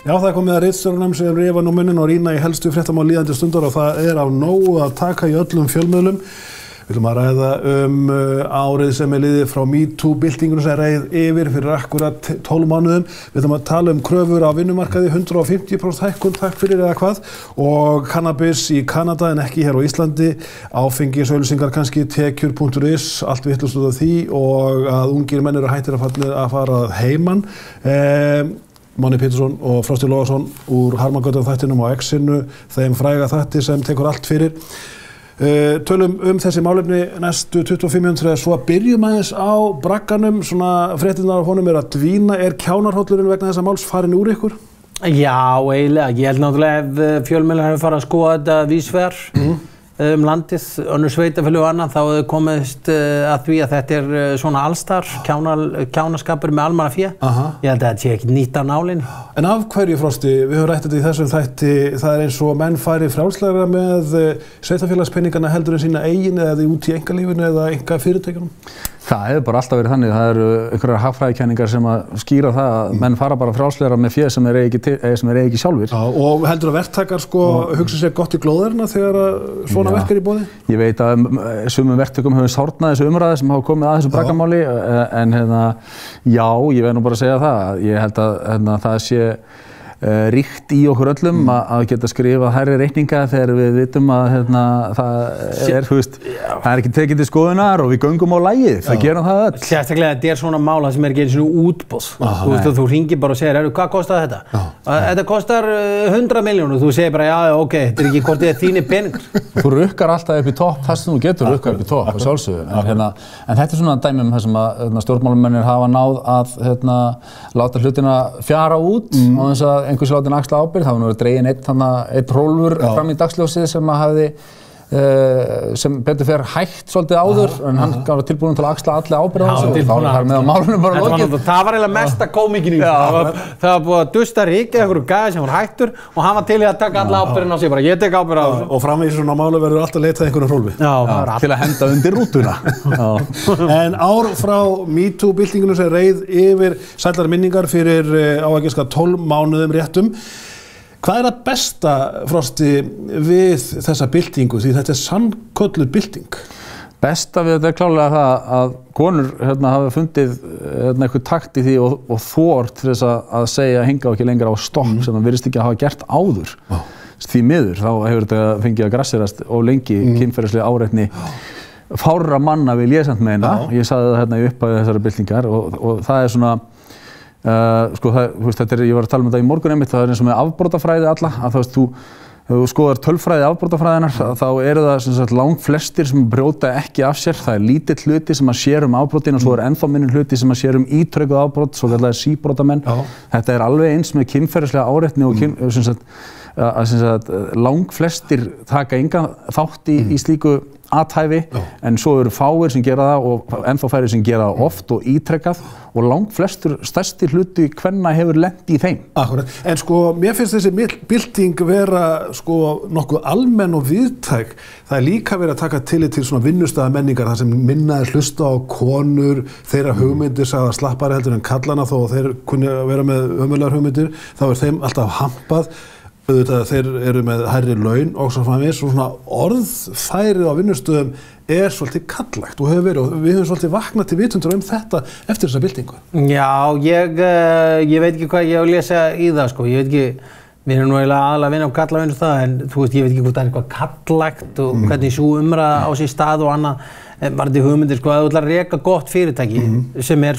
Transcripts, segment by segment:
Já, það komið að ritstjórnum sem rifa nú munnin og rýna í helstu fréttamál líðandi stundar og það af nógu að taka í öllum fjölmiðlum. Við viljum að ræða árið sem liðið frá MeToo-byltingunum sem reið yfir fyrir akkurat 12 mánuðum. Við viljum að tala kröfur á vinnumarkaði, 150% hækkun, takk fyrir eða hvað, og cannabis í Kanada en ekki hér á Íslandi, áfengisauglýsingar kannski, tekjur.is, allt vitlaust út af því og að ungir menn eru hættir að fara heiman. Máni Pétursson og Frosti Logason úr Harmagötu þættinum á X-inu, þeim fræga þætti sem tekur allt fyrir. Tölum þessi málefni næstu 25 mínútur svo að byrjum aðeins á bragganum, svona fréttirnar af honum að dvína, kjánarhóllurinn vegna þessa máls farin úr ykkur? Já, eiginlega, ég held náttúrulega ef fjölmiðlar hefur farið að skoða þetta víðsvegar landið, önnur sveitafélög og annað, þá hefur komist að því að þetta svona allstar, kjánaskapur með almannafé. Ég held að þetta sé ekki nýtt af nálinni. En af hverju, Frosti, við höfum rætt þetta í þessum þætti, það eins og menn færi frjálslega með sveitafélagspenningana heldur en sína eigin eða út í einkalífinu eða einkafyrirtækjunum? Það hefur bara alltaf verið þannig, það eru einhverjar hagfræðikenningar sem að skýra það að menn fara bara frjálslega með fé sem ekki sjálfir. Já, og heldur að verktakar hugsa sér gott í glóðarna þegar svona verk í boði? Ég veit að sumum verktökum hefur sárnað þessu umræði sem hafa komið að þessu braggamáli en já, ég verð nú bara að segja það. Ég held að það sé ríkt í okkur öllum að geta skrifað hærri reikninga þegar við vitum að það er ekki tekið til skoðunar og við göngum á lagið, það gerum það öll. Sérstaklega þetta svona mála sem ekki einu svona útboð. Þú hringir bara og segir, hvað kostar þetta? Þetta kostar 100 milljónir, þú segir bara, já, ok, þetta ekki hvort þið þínir peningar. Þú rukkar alltaf upp í topp, það sem þú getur rukkar upp í topp, sjálfsögðu. En þetta svona dæmi þar sem að stjórnmálamennir hafa náð að láta hlutina fjara út og þess að einhversi látinn axla ábyrgð, það var nú dreginn einn rólfur fram í dagsljósið sem hafði sem betur fer hægt svolítið áður en hann var tilbúinn til að axla allir ábyrgð á þessu og þar með á málunum bara lokið. Það var eiginlega mesta kómíkin í þessu. Það var búið að dusta ríkið einhverju gæði sem var hættur og hann var til í að taka alla ábyrgðina á sig, bara ég tek ábyrgð á þessu. Og framvegis svona máli verður alltaf leitað einhverjum rólfi. Til að henda undir rútuna. En ár frá MeToo-byltingunum sem reið yfir sællar minningar fyrir á að giska 12 mánuðum réttum. Hvað það besta, Frosti, við þessa byltingu, því þetta sannkölluð bylting? Besta við þetta klárlega það að konur hafa fundið eitthvað takt í því og þor til þess að segja hinga ekki lengra á stopp sem það virðist ekki að hafa gert áður. Því miður, þá hefur þetta fengið að grasserast og lengi kynferðislega áreitni fárra manna vil ég samt meina. Ég sagði það í upphafi þessari byltingar og það svona ég var að tala um þetta í morgun einmitt, það eins og með afbrotafræði alla, að þú skoðar tölfræði afbrotafræðinar, þá eru það langflestir sem brjóta ekki af sér, það lítill hluti sem að sér afbrotin og svo ennþá minni hluti sem að sér ítrekuð afbrot, svo kallar síbrotamenn. Þetta alveg eins með kynferðislega áreitni og langflestir taka engan þátt í slíku athæfi, en svo eru fáir sem gera það og ennþá færri sem gera það oft og ítrekkað og langflestur stærsti hluti kvenna hefur lent í þeim. Akkurat, en mér finnst þessi bylting vera nokkuð almenn og víðtæk. Það líka verið að taka tillit til svona vinnustaðamenningar þar sem minna hlusta á konur, þeirra hugmyndir sagða slappari heldur en kallana þó að þeir kunni vera með ömurlegar hugmyndir, þá þeim alltaf hampað. Þeir eru með hærri laun og svona orðfærið á vinnustöðum svolítið kallagt og hefur verið og við höfum svolítið vaknað til vitundur þetta eftir þessa byltingu. Já, ég veit ekki hvað ég á að lesa í það ég veit ekki, við erum nú eiginlega aðalega að vinna á kallavinnu það en þú veist, ég veit ekki hvort það eitthvað kallagt og hvernig sú umræða á sér stað og annað. Varðandi hugmyndir að þú ætlar að reka gott fyrirtæki sem í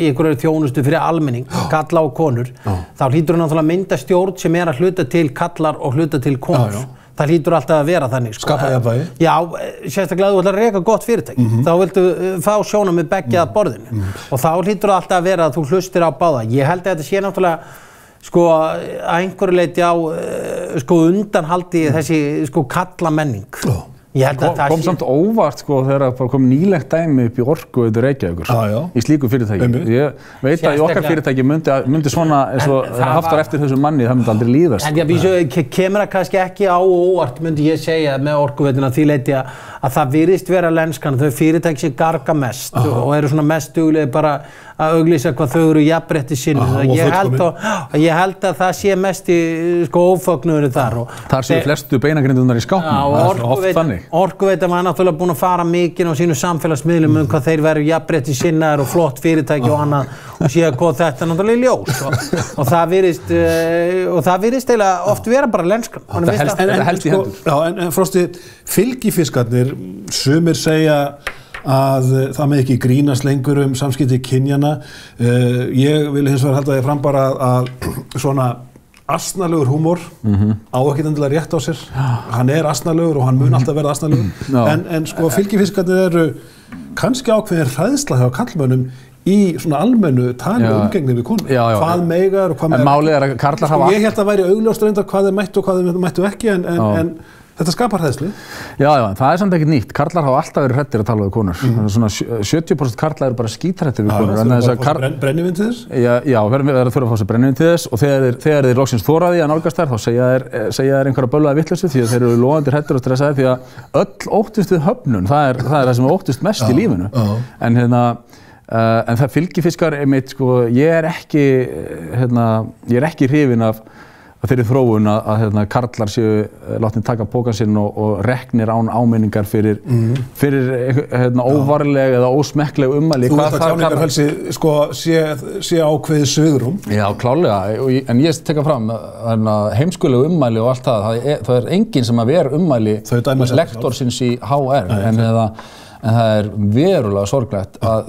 einhverju þjónustu fyrir almenning, kalla og konur, þá hlýtur náttúrulega að mynda stjórn sem að hluta til kallar og hluta til konur. Það hlýtur alltaf að vera þannig. Skapa jafnvægi. Já, sérstaklega þú ætlar að reka gott fyrirtæki. Þá viltu fá sjónarmið beggja að borðinu. Og þá hlýtur alltaf að vera að þú hlustir á báða. Ég held að þetta sé náttúrulega að einhverju leyti á undanhaldi þessi kallamenning. kom samt óvart sko þegar það kom nýlegt dæmi upp í Orkuveitu Reykjavíkur í slíku fyrirtæki. Ég veit að í okkar fyrirtæki myndi svona eins og haft var eftir þessum manni, það myndi aldrei líðast. En kemur það kannski ekki á óvart, myndi ég segja með Orkuveituna því leyti að það virðist vera lenskan, þau fyrirtæki sem garga mest og eru svona mest duglegir bara að auglýsa hvað þau eru jafnrétti sinni. Ég held að það sé mest í sko ófögnuðurinn þar. Þar séu flestu beinagrindunar í skápnum, það er oft þannig. Orkuveita var náttúrulega búin að fara mikið á sínu samfélagsmiðlum hvað þeir veru jafnrétti sinnaðir og flott fyrirtæki og annað og síðan hvað þetta náttúrulega í ljós og það virðist eiginlega oft vera bara lenskan. Það helst í hendur. Já, en Frosti, fylgifiskarnir, sumir segja að það með ekki grínast lengur samskipti kynjana. Ég vil hins vegar halda því fram bara að svona asnalegur húmor á ekkert endilega rétt á sér. Hann asnalegur og hann mun alltaf verða asnalegur. En sko fylgifiskarnir eru kannski ákveðin hræðsla hjá karlmönnum í svona almennu tali umgengni við konur. Hvað meigar og hvað megar. En málið að karlar hafa... Ég held að væri augljóst reyndar hvað þeir mættu og hvað þeir mættu ekki en þetta skapar hræðslu. Já, það er samt ekkert nýtt. Karlar hafa alltaf verið hræddir að tala við konur. Svona 70% karlar eru bara skíthræddir við konur. Brennivinn til þess? Já, verður þurfa að fá sér brennivinn til þess og þegar þeir loksins þoraði að nálgast þær þá segja þeir einhverja bölvaða vitleysu því að þeir eru logandi hræddir og stressaðir því að öll óttist við höfnun. Það er það sem óttist mest í lífinu. En það fylgifiskar einmitt, sko, ég er ekki hrifinn af þeirri þróun að karlar séu látnir taka pókann sinn og reknir án áminningar fyrir óvarleg eða ósmekkleg ummæli. Þú veist að tjáningarfrelsi sko sé ákveðið svigrúm? Já, klárlega, en ég tek fram heimskuleg ummæli og allt það er enginn sem að vera ummæli lektorsins í HR en það er verulega sorglegt að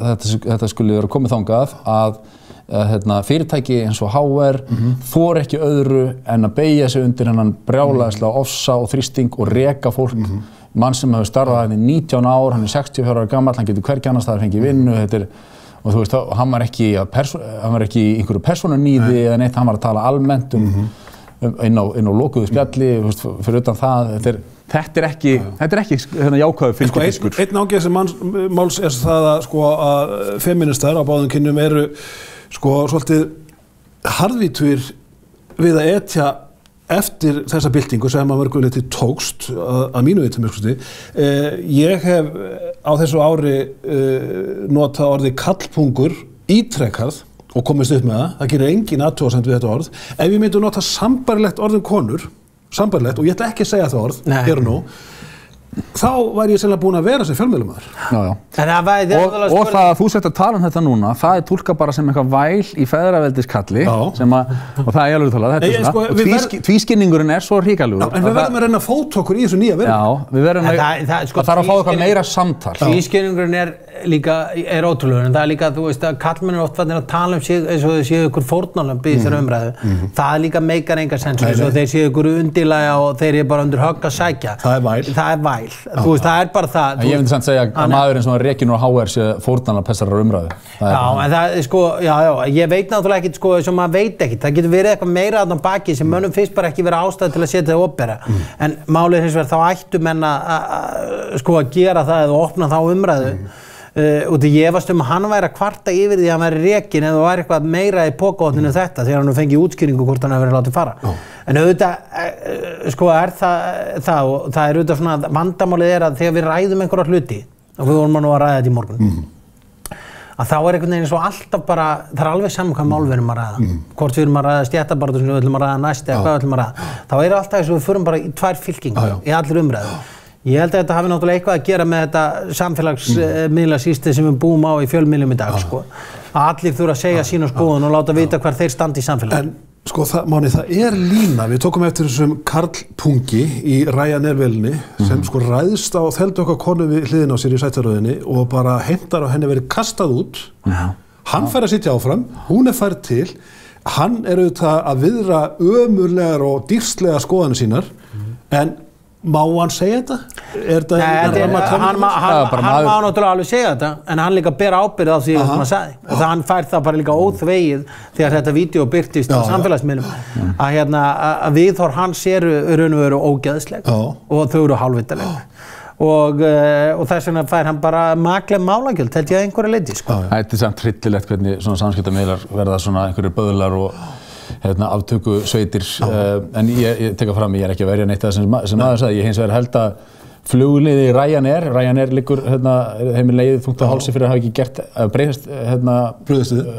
þetta skuli vera komið þangað að fyrirtæki eins og HR þor ekki öðru en að beygja sig undir hennan brjálæðislega ofsa og þrýsting og reka fólk. Mann sem hefur starfað hérna í 19 ár, hann er 64 ára gamall, hann getur hvergi annars staðar fengið vinnu, og þú veist, hann var ekki í einhverju persónunýði eða neitt, hann var að tala almennt inn á lokuðu spjalli, fyrir utan það, þetta er ekki jákvæður fylgifiskur. Einn ágæð sem máls það að feministar á báðum kynjum eru svolítið harðvítugir við að etja eftir þessa byltingu sem að mörgu leyti tókst að mínu viti. Ég hef á þessu ári notað orðið kallpungur ítrekkað og komist upp með það. Það gerir engin athugasemd við þetta orð. Ef ég myndi nota sambærilegt orð konur, sambærilegt, og ég ætla ekki að segja það orð, hér og nú, þá væri ég sennilega búin að vera sem fjölmiðlamaður. Og það að þú sett að tala þetta núna, það er túlkað bara sem eitthvað væl í feðraveldiskalli og það er alveg talað, þetta er svona. Tvískinningurinn er svo hrikalugur. En við verðum að reyna að fóta okkur í þessu nýja verði. Já, við verðum að þarf að fá eitthvað meira samtal. Tvískinningurinn er ótrúlegur, en það er líka, þú veist, að karlmenn eru oft farnir að tala sig eins og þeir séu ykkur fórnarlömb í þessari umræðu. Það líka meikar enga sens, eins og þeir séu ykkur undirlægja og þeir eru bara undir högg að sækja. Það er væl. Þú veist, það er bara það. Ég myndi samt segja að maðurinn sem var rekinn úr HR sé fórnarlömb þessarar umræðu. Já, en það er ég veit náttúrulega ekkert sem maður veit ekkert. Það getur verið eitthvað meira þarna á baki sem mönnum fyrst bara ekki verið ástæða til að setja það opera. En málið hins vegar þá ættu menn að gera það eða opna þá umræðu. Og ég efast að hann væri að kvarta yfir því að hann væri rekinn eða væri eitthvað meira í pokahotninu þetta þegar hann fengi útskýringu hvort hann hefur verið látið fara. En auðvitað er það og það er auðvitað svona vandamálið að þegar við ræðum einhverja hluti og við vorum nú að ræða þetta í morgun að þá er einhvern veginn svo alltaf bara það er alveg saman hvað mál við erum að ræða hvort við erum að ræða stéttabaráttu sem við ætlum að ræða næst eða hvað við ætlum að ræða þá er alltaf þess að við förum bara í tvær fylkingar í allir umræðu. Ég held að þetta hafi náttúrulega eitthvað að gera með þetta samfélagsmiðlasystem sem við búum á í fjölmiðlum í dag að allir þurfa að segja sína skoðun og láta vita hvar þeir standa í samfélaginu. En Máni, það er lína, við tókum eftir þessum karlpungi í Ryanair-vélinni sem ræðst á þeldu okkar konu við hliðina á sér í sætaröðinni og bara heimtar á henni verið kastað út. Hann fær að sitja áfram, hún er færð til, hann er auðvitað að viðra ömurlegar og dýrslegar skoðanir sínar, en má hann segja þetta? Hann má náttúrulega alveg segja þetta, en hann líka ber ábyrgð á því sem hann sagði. Og hann fær það bara líka óþvegið þegar þetta vídeó birtist á samfélagsmiðlum að viðhorf hans eru raun og veru ógeðsleg og þau eru hálfvitaleg. og þess vegna fær hann bara makleg málagjöld, held ég að einhverju leyti, sko. Þetta samt hryllilegt hvernig svona samskiptamiðlar verða svona einhverjir böðlar og aftöku sveitir, en ég tek fram, ég ekki að verja neitt það sem maður sagði, ég hins vegar held að flugliði Ryanair liggur heimir leiðið þungt á hálsi fyrir að hafa ekki gert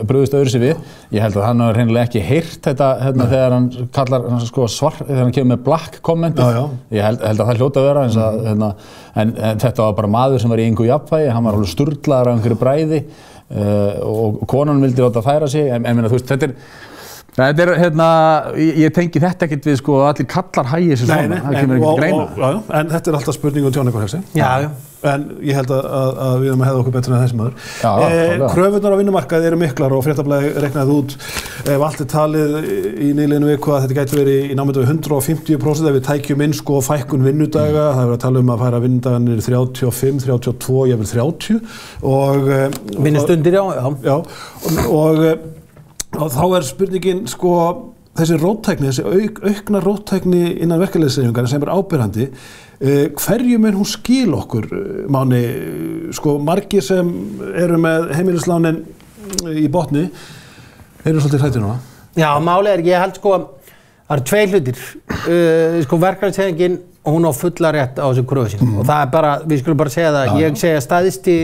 brugðist öðru sig við. Ég held að hann har hreinlega ekki heyrt þetta þegar hann kallar þegar hann kemur með black kommentið. Ég held að það hljóta að vera en þetta var bara maður sem var í engu jafnvægi, hann var alveg sturlaður af einhverju bræði og konan vildi láta færa sig, en minna, þú veist, þetta er, ég tengi þetta ekkert við sko allir kallar hægir sér svona, það kemur ekki greina. En þetta er alltaf spurning tjónleikahugsi. Já. En ég held að við hefðum okkur betur en þessi maður. Kröfurnar á vinnumarkaði eru miklar og Fréttablaðið reiknaði út ef allt er talið í nýliðinu viku að þetta gæti verið í námyndu 150% ef við tækjum inn sko fækkun vinnudaga, það er verið að tala um að færa vinnudagarnir 35, 32, jafnvel 30 og vinnustundir, já. Og þá er spurningin sko þessi róttækni, þessi aukna róttækni innan verkalýðshreyfingar sem er áberandi, hverju mun hún skil okkur, Máni, sko margir sem eru með heimilislánin í botni eru svolítið hræddir núna? Já, málið ég held sko, það eru tvei hlutir, sko verkalýðshreyfingin hún á fulla rétt á þessu kröfu sín og það er bara, við skulum bara segja það, ég segja stæðisti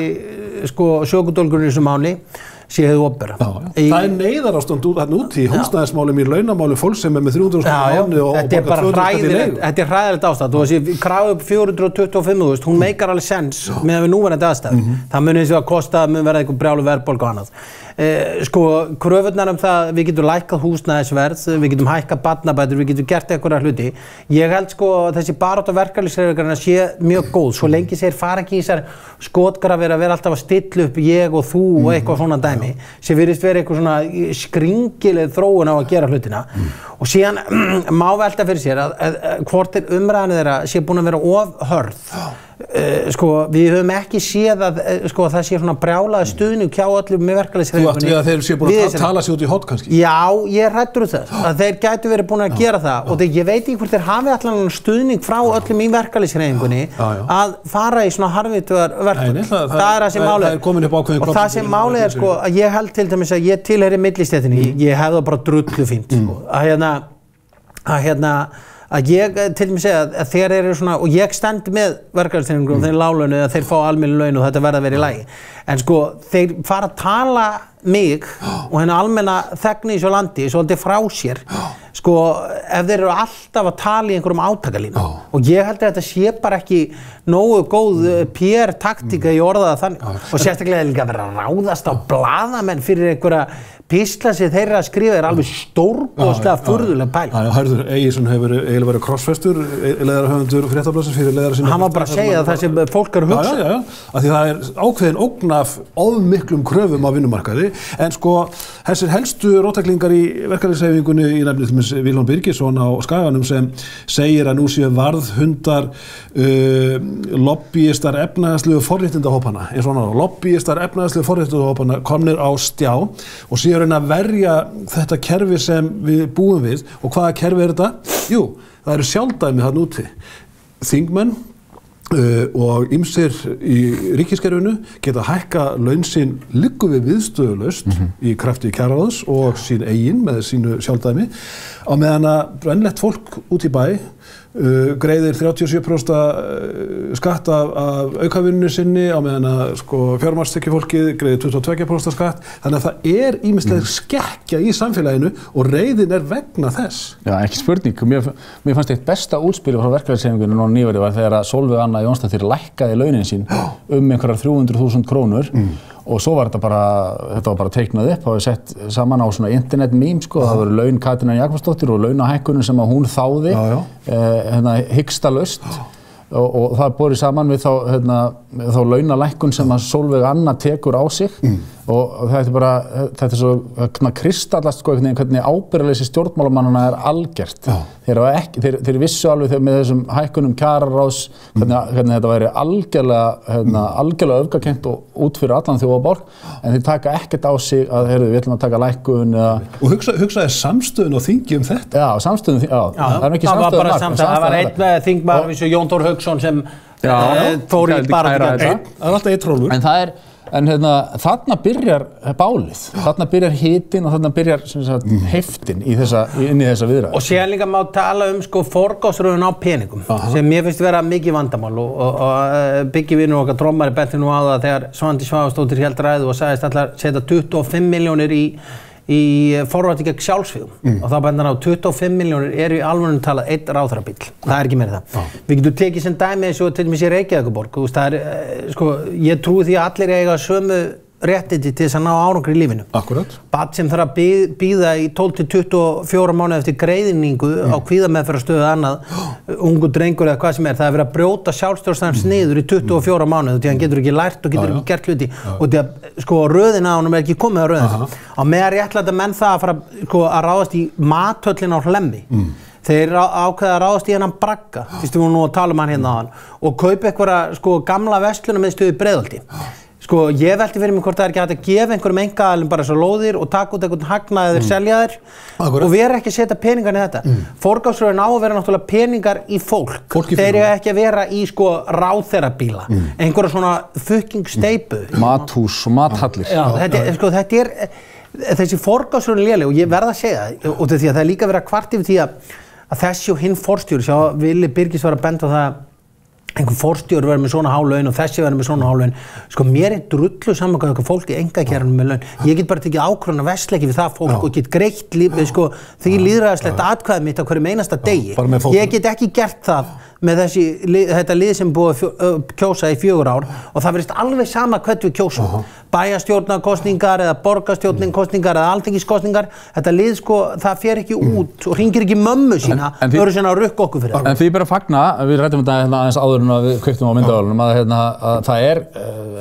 sko sökudólgurinn í þessu máli séu opera. Það er neyðarástand úti í húsnæðismálum, í launamálum fólks sem með 300.000 mánuði og borgar 200.000 í leigu. Þetta er hræðilegt ástand og þessi krafa upp 425.000, hún meikar alveg sens með núverandi aðstæður. Það mun hins vegar kosta, mun verða einhver brjálu verðbólga og annað. Sko, kröfurnar það, við getum lækkað húsnæðisverð, við getum hækkað barnabætur, við getum gert einhverja hluti. Ég held sko þessi barátta verkalýðshreyfingarinnar sé mjög góð, svo lengi sér fara ekki í þessar skotgrafir að vera alltaf að stilla upp ég og þú og eitthvað svona dæmi, sem virðist vera eitthvað svona skringileg þróun á að gera hlutina. Og síðan má velta fyrir sér að hvort umræðan þeirra sé búin að vera of hörð. Sko, við höfum ekki séð að sko, það sé svona brjálaði stuðning hjá öllum með verkalýðshreyfingunni. Þú átti við að þeir séu búin að tala sig út í hot kannski? Já, ég er hræddur það, að þeir gætu verið búin að gera það og ég veit ekki hvort þeir hafi allan stuðning frá öllum í verkalýðshreyfingunni að fara í svona harðvitugar verkefni. Það er það sem málið er. Og það sem málið er sko, að ég held til dæmis að ég tilheyri millistéttinni, ég hef það bara drullu fínt að ég til dæmis segja að þeir eru svona, og ég stend með verkalýðshreyfingunni og þeir láglaunu að þeir fá almennileg laun og þetta verða að vera í lagi. En sko, þeir fara að tala mig og henni almenna þegni í svo landi svolítið frá sér, sko, ef þeir eru alltaf að tala í einhverjum átakalínu. Og ég held að þetta sé bara ekki nógu góð PR-taktika í orðaða þannig. Og sérstaklega líka að vera að ráðast á blaðamenn fyrir einhverja písla sem þeir eru að skrifa er alveg stórkostlega furðuleg pæling. Hörður, Egilsson hefur eiginlega verið krossfestur, leiðarahöfundur Fréttablaðsins fyrir leiðara sína. Hann var bara að segja það sem fólk eru að hugsa. Já, af því það er ákveðin ógn af ofmiklum kröfum á vinnumarkaði, en sko þessir helstu róttæklingar í verkalýðshreyfingunni í nefni til dæmis Vilhjálmur Birgisson á Skaganum sem segir að nú séu varðhundar lobbyistar efnahagslegu forréttindahópanna, lobbyistar efnahagslegu forréttindahópanna komnir á stjá og séu reyna að verja þetta kerfi sem við búum við. Og hvaða kerfi er þetta? Jú, það eru sjálfdæmi þarna úti. Þingmenn og ýmsir í ríkiskerfinu geta hækka laun sín liggur við viðstöðulaust í krafti kjararáðs og sín eigin með sínu sjálfdæmi á meðan að brennlegt fólk út í bæ greiðir 37% skatt af aukavinnunni sinni á meðan að sko fjármagnstekjufólkið greiðir 22% skatt, þannig að það er ýmislega skekkja í samfélaginu og reiðin er vegna þess. Já, ekki spurning. Mér fannst eitt besta útspil frá verkalýðshreyfingunni núna nýverið var þegar að Sólveig Anna Jónsdóttir lækkaði launin sín einhverjar 300.000 krónur og svo var þetta var bara teiknað upp og sett saman á svona internet meme sko, það voru laun Katrínar Jakobsdóttir og launahækkunum sem að hún þáði hikstalaust og það borið saman við þá launalækkun sem að Sólveig Anna tekur á sig og þetta er svo kristallast sko hvernig ábyrgðarleysi stjórnmálamannanna er algjört. Þeir vissu alveg með þessum hækkunum kjararáðs hvernig þetta væri algjörlega öfgakennt og út fyrir allan þjóðarbálk, en þeir taka ekkert á sig að við ætlum að taka lækkun og hugsaði samstöðun og þingi þetta? Já, samstöðun, það er ekki samstöðun. Það var einn þingmaður eins og Jón Þór Hauksson sem fór í baráttu gegn. Það alltaf einn trólur. En það þarna byrjar bálið, þarna byrjar hitinn og þarna byrjar heiftin inn í þessa viðræðu. Og síðan líka má tala sko forgangsröðun á peningum, sem mér finnst vera mikið vandamál og Biggi vinur okkar trommari benti nú á það þegar Svandís Svavarsdóttir hélt ræðu og sagðist ætla að setja 25 milljónir í forvarnir gegn sjálfsvígum og þá benti hann á 25 milljónir eru í alvörunum talað einn ráðherrabíll. Það er ekki meira það. Við getum tekið sem dæmi eins og til dæmis í Reykjavíkurborg. Sko, ég trúi því að allir eiga sömu réttindi til þess að ná árangri í lífinu. Akkurat. Barn sem þarf að bíða í 12-24 mánuði eftir greiningu á kvíðameðferðarstöðu annað, ungur drengur eða hvað sem er, það er verið að brjóta sjálfstjórnarstans niður í 24 mánuði því hann getur ekki lært og getur ekki gert hluti og því að sko röðin á honum er ekki komið á röðin. Á meðan réttlæta menn það að fara sko, að ráðast í mathöllin á Hlemmi. Þeir ákveða að ráðast í hennan bragga, fyrst við vorum nú að tala hann hérna á hann, og kaupa einhverja sko, gamla verslunarmiðstöð í Breiðholti. Sko, ég velti fyrir mig hvort það er ekki hægt að gefa einhverjum einkaaðilum bara svo lóðir og taka út einhvern hagnað eða selja þér og vera ekki að setja peningar í þetta. Forgangsröðun á að vera náttúrulega peningar í fólk. Þeir eru ekki að vera í sko ráðherrabíla, einhverja svona fucking steypu. Mathús og mathallir. Já, þetta er þessi forgangsröðun léleg og ég verð að segja það og því að það er líka verið að kvart yfir því að þessi og hinn forstjóri, sjá Vili Birgis var að benda á það einhver forstjóri verður með svona há laun og þessi verður með svona há laun. Sko mér er drullu saman hvað eitthvað fólk í einkageiranum með laun. Ég get bara tekið ákvörðun að versleiki við það fólk og get greitt sko, því lýðræðislegt atkvæði mitt á hverjum einasta degi. Ég get ekki gert það með þetta lið sem búið að kjósa í 4 ár og það verðist alveg sama hvernig við kjósum. Bæjarstjórnarkosningar eða borgarstjórnarkosningar eða alþingiskosningar, þetta lið sko, það fer ekki út og hringir ekki mömmu sína og eru síðan að rukka okkur fyrir það. En því bara að fagna, við rættum þetta aðeins áður en við kveiktum á myndaválunum, að það er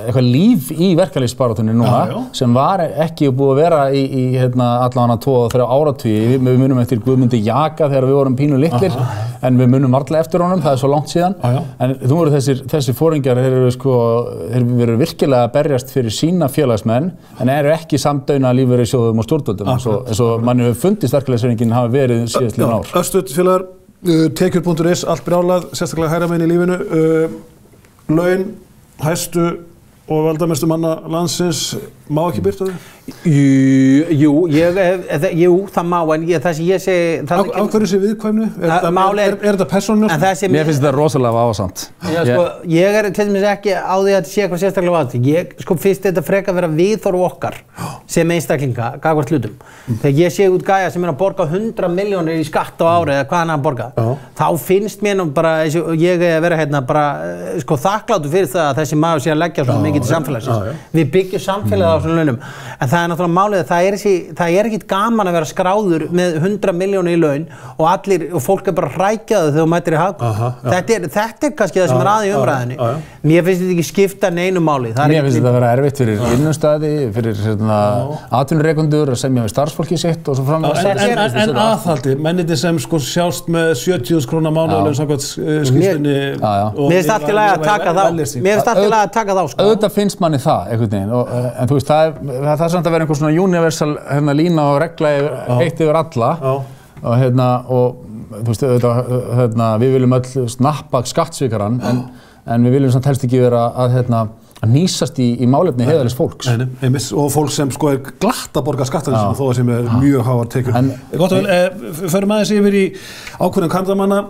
eitthvað líf í verkalýðsbaráttunni núna sem var ekki búið að vera í allavega 2-3 áratugi. Við munum eftir Guðmundi Jaka þegar við vorum pínu litlir, en við munum varla eftir honum, það er svo langt síðan. En þú voru þessir foringjar, þeir eru virkilega að berjast fyrir sína félagsmenn, en eru ekki samdauna lífeyrissjóðum og stjórnvöldum, eins og manni hefur fundist verkalýðshreyfingin hafi verið síðastliðin ár. Örstutt félagar, tekjur.is, allt brjálað, sérstaklega hægra megin í lífinu, laun, hæstu og valdamestu manna landsins, má ekki birta þau? Jú, það má, en það sem ég segi... Af hverju sé viðkvæmni? Er þetta persónulega? Mér finnst þetta rosalega ásamt. Ég er til dæmis ekki á því að þetta sé eitthvað sérstaklega ásamt. Ég finnst þetta frekar vera viðhorf okkar sem einstaklinga, gagnvart hlutum. Þegar ég sé út gæja sem er að borga 100 milljónir í skatt á ári eða hvað hann er að borga, þá finnst mér nú bara, ég er vera hérna bara þakklátur fyrir það að þessi maður sé að leggja svo mikið til samfélagsins. Við byggjum samfélagið á svona launum. En það er náttúrulega málið að það er ekkit gaman að vera skráður með 100 milljónir í laun og fólk er bara hrækjaðu þegar þú mætir í hagkvæm. Þetta er kannski það sem er að í umræðinni. Mér finnst þetta ekki skipta neinu máli. Mér finnst þetta að vera erfitt fyrir vinnustæði, fyrir atvinnurekendur að semja við starfsfólki sitt og svo framvegis. En aðhaldi, mennirnir sem sjást með 70.000 króna mánuðarlaun samkvæmt skýrslunni. Mér finnst allt í lagi að taka þá. Auðvitað finnst manni það einhvern veginn, en þú veist, það er samt að vera einhver svona universal lína og regla eitt yfir alla og þú veist, við viljum öll snappa skattsvikarann en við viljum samt helst ekki vera að nýsast í málefni heiðarlegs fólks. Og fólk sem er glatt að borga skattarins þó að sem er mjög háar tekjur. Gott og vel, förum aðeins yfir í ákvörðun kandamanna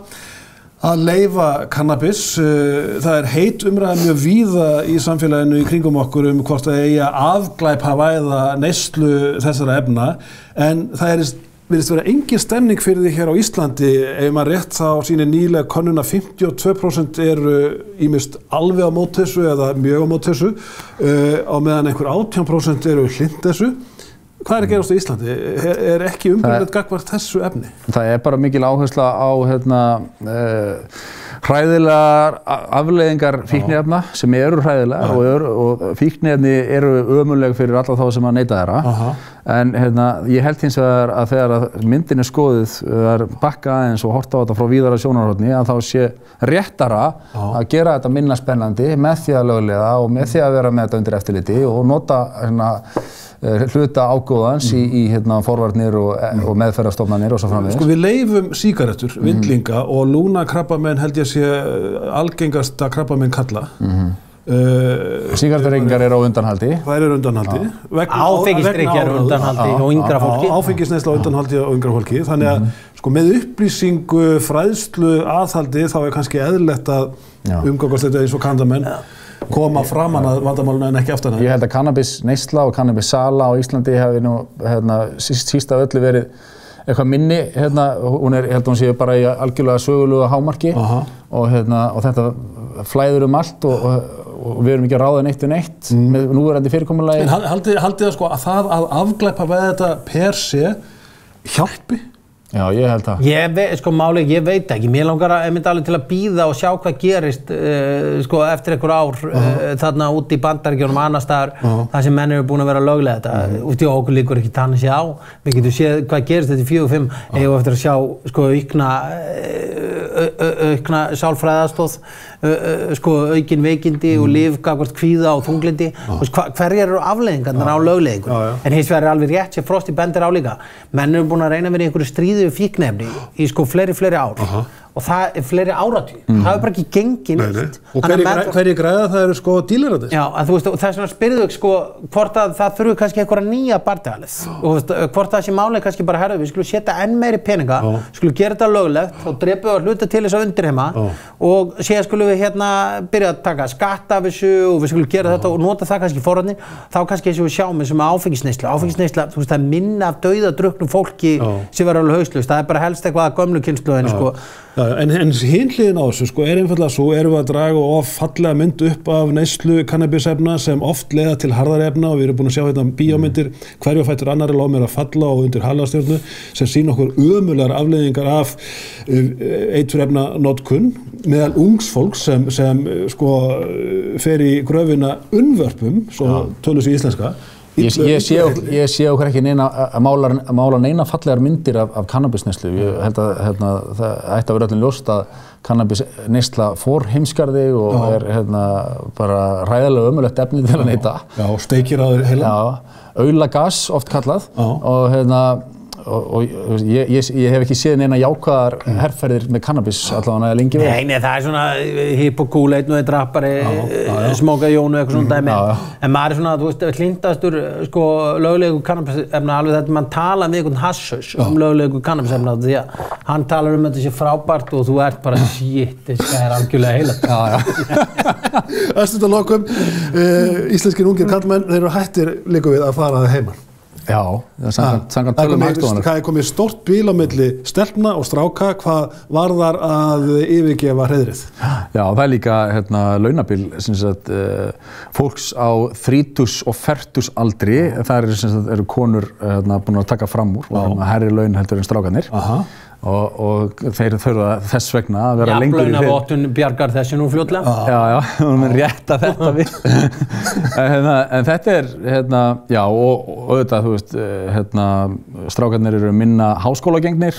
að leyfa kannabis. Það er heit umræða mjög víða í samfélaginu í kringum okkur hvort það eigi að afglæpavæða neyslu þessara efna, en það virðist vera engin stemning fyrir því hér á Íslandi. Ef maður rétt þá sýnir nýlega könnun að 52% eru ýmist alveg á móti þessu eða mjög á móti þessu, á meðan einhver 18% eru hlynnt þessu. Hvað er að gerast á Íslandi? Er ekki umbreyðilegt gagnvart þessu efni? Það er bara mikil áhersla á hræðilegar afleiðingar fíkniefna sem eru hræðilegar og fíkniefni eru ömurleg fyrir alla þá sem að neyta þeirra. En ég held hins vegar að þegar myndin er skoðuð, er bakka aðeins og horft á þetta frá víðara sjónarhorni, að þá sé réttara að gera þetta minna spennandi með því að lögleiða og með því að vera með þetta undir eftirliti og nota hluta ágóðans í forvarnir og meðferðarstofnanir og svo framvegis. Sko við leyfum sígarettur, villinga og lungnakrabbamein held ég sé algengasta krabbamein kalla. Sígarettureykingar eru á undanhaldi. Það eru undanhaldi. Áfengisdrykkir eru undanhaldi og yngra fólki. Áfengisneysla undanhaldi og yngra fólki. Þannig að sko með upplýsingu, fræðslu, aðhaldi þá kannski eðlilegt að umgangast þetta eins og kandamenn koma framan að vandamálinu en ekki aftan að. Ég held að kannabisneysla og kannabissala á Íslandi hafi nú síst af öllu verið eitthvað minni, hún ég held að hún sé bara í algjörlega sögulegu hámarki og þetta flæður allt og við erum ekki að ráða neitt með núverandi fyrirkomulagi. En haldið það sko að það að afglæpa við þetta per se hjálpi? Já, ég held það. Ég veit ekki. Mér langar alveg til að bíða og sjá hvað gerist eftir einhver ár þarna úti í Bandaríkjunum annars staðar þar sem menn eru búin að vera að löglega þetta. Úti á okkur liggur ekki þannig séð á. Við getum séð hvað gerist þetta í 4-5 eigum eftir að sjá aukna sálfræðastoð, aukin veikindi og lyf gagnvart kvíða og þunglyndi. Hverjar eru afleiðingarnar á lögleiðingu? En hins vegar er alveg rétt sem Frosti bendir á líka. Menn eru búin að reyna að vera í einhverju stríði við fíkniefni í fleiri ár. Og það fleiri áratug. Það bara ekki gengið neitt. Og hverjir græða það eru dílararnir? Já, en þú veist, og þess vegna spyrðu hvort að það þurfi kannski einhverja nýja bardagalið. Og hvort það sé málið kannski bara herðu, við skulum setja enn meiri peninga, skulum gera þetta löglegt og drepum við að hluta til þess að undirheima og síðan skulum við byrja að taka skatt af þessu og við skulum gera þetta og nota það kannski forvarnir. Þá kannski eins og við sjáum eins og með áfengisneyslu. Áfengisneysla, þú veist, það minna af dauðadrukknu fólki sem verður alveg hauslaust. Það bara helst eitthvað að gömlu kynslóðinni, En hinn hliðin á þessu, einfaldlega svo erum við að draga of fallega mynd upp af neyslu kannabisefna sem oft leiða til harðari efna og við erum búin að sjá bíómyndir hverju á fætur annarri lof mér að falla og undir halastjörnu sem sýna okkur ömurlegar afleiðingar af eiturefna notkun meðal ungs fólks sem fer í gröfina unnvörpum, svo tölum sér íslenska. Ég sé okkur ekki að mála neina fallegar myndir af kannabisneyslu. Ég held að það ætti að vera öllum ljóst að kannabisneysla fór heimskarði og bara ræðilega ömurlegt efni til að neyta. Já, steikir á þér heila. Já, aulagas oft kallað og ég hef ekki séð neina jákvæðar herferðir með kannabis allavega lengi við. Nei, það er svona hipp og cool, einn og einn rappari, smóka Jónu, eitthvað svona dæmi. En maður er svona, þú veist, hlindastur löglegu kannabisefna, alveg þetta mann tala með einhvern hasshaus löglegu kannabisefna því að hann talar þetta sé frábært og þú ert bara shit, þetta er algjörlega heilagt. Östuð að lokum, íslenskir ungir karlmenn, þeir eru hættir líka við að fara að heiman. Já, samkvæmt tölum Hagstofunnar. Það komið stórt bíl á milli stelpna og stráka, hvað varðar að yfirgefa hreiðrið? Já, það er líka launabíl fólks á 30 og 40 aldri, það eru konur búin að taka fram úr og hærri laun heldur en strákarnir. Og þeir þurfa þess vegna að vera lengur í hreyfingu. Launavottun bjargar þessu nú fljótlega. Já, hún mun rétta þetta við. En þetta já, og auðvitað, þú veist, strákarnir eru minna háskólagengnir,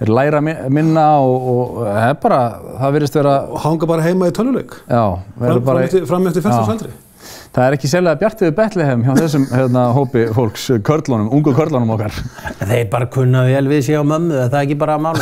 þeir læra minna og það er bara, það virðist vera... Og hanga bara heima í tölvuleik. Já. Fram eftir 40 aldri. Það er ekki sérlega bjart við Bethlehem hjá þessum hópi fólks, ungu körlunum okkar. Þeir bara kunna vel við sig á mömmu, það er ekki bara máli.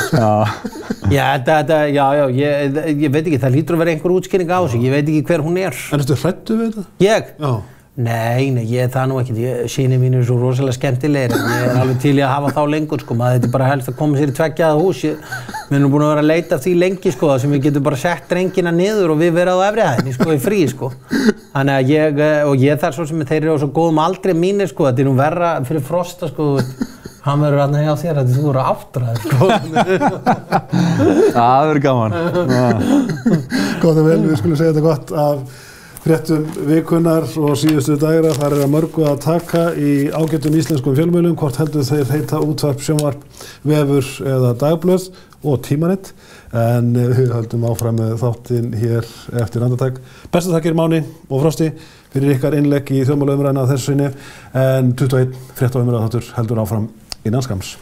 Ég veit ekki, það hlýtur að vera einhver útskýring á þessu, ég veit ekki hver hún er. En ertu hræddur við þetta? Ég? Já. Nei, ég það nú ekki, synir mínir eru svo rosalega skemmtilegir, ég er alveg til í að hafa þá lengur, maður þetta er bara helst að koma sér í tveggjaða hús, við erum búin að vera að leita af því lengi, sem við getum bara sett drengina niður og við verðum á efri hæðinni, í frí, Þannig að ég þar svo sem þeir eru á svo góðum aldri mínir, þetta er nú verra fyrir Frosta, hann verður aðna hjá þér, þú voru áttræður, Það verður gaman. Gott og vel, við skulum segja þetta gott af fréttum vikunar og síðustu dagra. Þar er að mörgu að taka í ágætum íslenskum fjölmiðlum, hvort heldur þeir heita útvarp, sjónvarp, vefur eða dagblöð og tímaritt. En við höldum áfram með þáttinn hér eftir andartak. Bestu þakkir Máni og Frosti fyrir ykkar innlegg í þjóðmálaumræðuna þessu sinni. En 21 frétta og umræða þáttur heldur áfram innan skams.